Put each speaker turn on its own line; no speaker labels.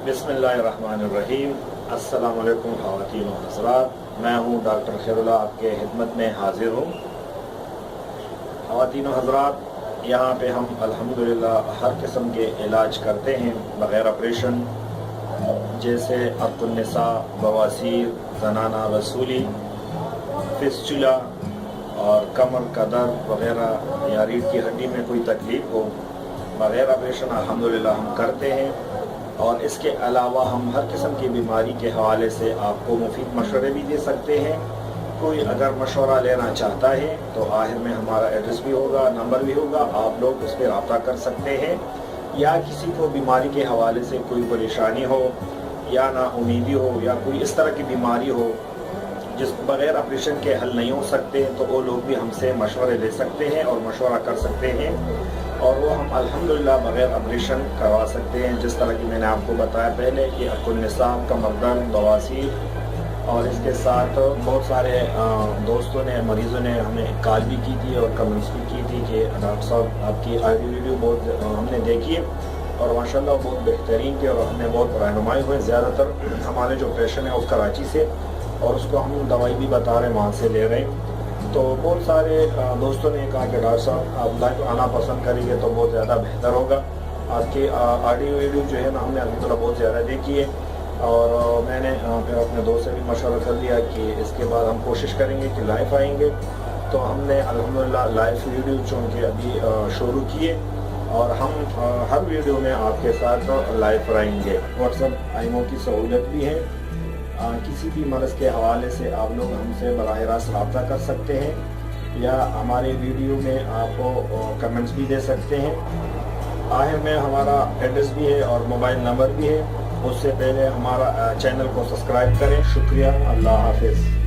बिस्मिल्लाहिर्रहमानिर्रहीम। अस्सलाम वालेकुम ख़वातीन व हज़रात, मैं हूँ डॉक्टर खैरुल्लाह, आपके खिदमत में हाजिर हूँ। ख़वातीन व हज़रात, यहाँ पे हम अल्हम्दुलिल्लाह हर किस्म के इलाज करते हैं बग़ैर ऑपरेशन, जैसे अक़्क़ुन्निसा, बवासीर, ज़नाना वसूली, फिस्चुला और कमर का दर्द वग़ैरह या रीढ़ की हड्डी में कोई तकलीफ़ हो, बग़ैर ऑपरेशन अल्हम्दुलिल्लाह हम करते हैं। और इसके अलावा हम हर किस्म की बीमारी के हवाले से आपको मुफीद मशवरे भी दे सकते हैं। कोई अगर मशवरा लेना चाहता है तो आखिर में हमारा एड्रेस भी होगा, नंबर भी होगा, आप लोग उस पर रब्ता कर सकते हैं। या किसी को बीमारी के हवाले से कोई परेशानी हो या ना उम्मीदी हो या कोई इस तरह की बीमारी हो जिस बग़ैर ऑपरेशन के हल नहीं हो सकते, तो वो लोग भी हमसे मशवरे ले सकते हैं और मशवरा कर सकते हैं, और वो हम अल्हम्दुलिल्लाह बग़ैर ऑपरेशन करवा सकते हैं। जिस तरह की मैंने आपको बताया पहले कि अक़्क़ुन्निसा, कमर दर्द, बवासीर, और इसके साथ बहुत सारे दोस्तों ने, मरीज़ों ने हमें कॉल भी की थी और कमेंट्स भी की थी कि डॉक्टर साहब आपकी ऑडियो वीडियो बहुत हमने देखी है और माशाल्लाह बहुत बेहतरीन थी और हमें बहुत रहनुमाई हुई। ज़्यादातर हमारे जो पेशेंट है वो कराची से, और उसको हम दवाई भी बता रहे हैं, वहाँ से ले रहे हैं। तो बहुत सारे दोस्तों ने कहा कि डॉक्टर साहब आप लाइव आना पसंद करेंगे तो बहुत ज़्यादा बेहतर होगा। आपकी ऑडियो वीडियो जो है ना हमने अल्हम्दुलिल्लाह बहुत ज़्यादा देखी है, और मैंने फिर अपने दोस्त से भी मशवरा कर लिया कि इसके बाद हम कोशिश करेंगे कि लाइव आएंगे। तो हमने अल्हम्दुलिल्लाह लाइव वीडियो चूँकि अभी शुरू किए, और हम हर वीडियो में आपके साथ लाइव रहेंगे। व्हाट्सएप आईमो की सहूलत भी है। किसी भी मर्ज़ के हवाले से आप लोग हमसे बराह रास्त रब्ता कर सकते हैं, या हमारे वीडियो में आप कमेंट्स भी दे सकते हैं। आखिर में हमारा एड्रेस भी है और मोबाइल नंबर भी है। उससे पहले हमारा चैनल को सब्सक्राइब करें। शुक्रिया, अल्लाह हाफिज़।